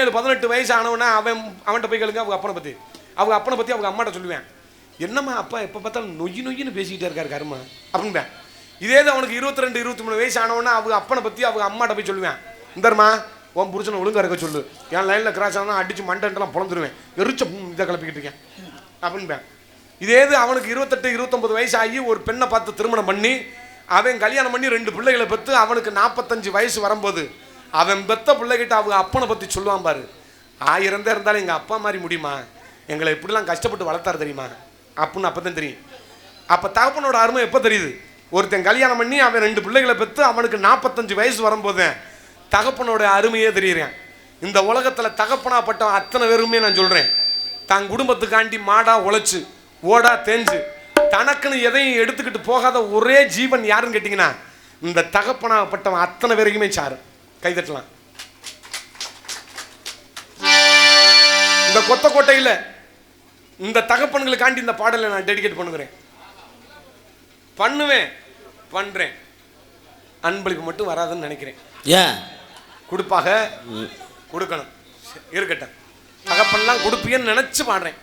18 வயசு ஆனவனா அவன்கிட்ட போய் கேளுங்க அவங்க அப்பனை பற்றி அவங்க அம்மாட்ட சொல்லுவேன். என்னம்மா அப்பா எப்போ பார்த்தாலும் நொய்யின்னு பேசிக்கிட்டே இருக்காரு கருமா அப்படின்பேன். இதே தான் அவனுக்கு 22 23 வயசு ஆனவனா அவங்க அப்பனை பற்றி அவங்க அம்மாட்ட போய் சொல்லுவேன். இந்தர்மா உன் புருஷனை ஒழுங்கா இருக்க சொல்லு, என் லைனில் கிராஸ் ஆனால் அடித்து மண்டெல்லாம் பிறந்துருவேன், எரிச்ச இதை கிளப்பிக்கிட்டு இருக்கேன் அப்படின்பேன். இதே இது அவனுக்கு 28 29 வயசு ஆகி ஒரு பெண்ணை பார்த்து திருமணம் பண்ணி அவன் கல்யாணம் பண்ணி 2 பிள்ளைகளை பெற்று அவனுக்கு 45 வயசு வரும்போது அவன் பெத்த பிள்ளைகிட்ட அவங்க அப்பனை பற்றி சொல்லுவான் பாரு, 1000 தான் இருந்தாலும் எங்கள் அப்பா மாதிரி முடியுமா, எங்களை இப்படிலாம் கஷ்டப்பட்டு வளர்த்தாரு தெரியுமா அப்படின்னு அப்போ தான் தெரியும். அப்போ தகப்பனோட அருமை எப்போ தெரியுது? ஒருத்தன் கல்யாணம் பண்ணி அவன் 2 பிள்ளைகளை பெற்று அவனுக்கு 45 வயசு வரும்போது தகப்பனோட அருமையே தெரியுறேன். இந்த உலகத்தில் தகப்பனாப்பட்ட அத்தனை பேருமே நான் சொல்கிறேன், தன் குடும்பத்துக்காண்டி மாடா உழைச்சு ஓடா தேஞ்சு தனக்குன்னு எதையும் எடுத்துக்கிட்டு போகாத ஒரே ஜீவன் யாருன்னு கேட்டிங்கன்னா இந்த தகப்பனாப்பட்டவன் அத்தனை பேருக்குமே சாரு. கைதட்டலாம். இந்த கொத்தக்கோட்டையில் இந்த தகப்பன்களுக்காண்டி இந்த பாடலை நான் டெடிகேட் பண்றேன். அன்பளிப்பு மட்டும் வராதுன்னு நினைக்கிறேன். ஏன் கொடுப்பாக கொடுக்கணும் இருக்கட்டும், தகப்பன்லாம் கொடுப்பீன்னு நினைச்சு பாடுறேன்.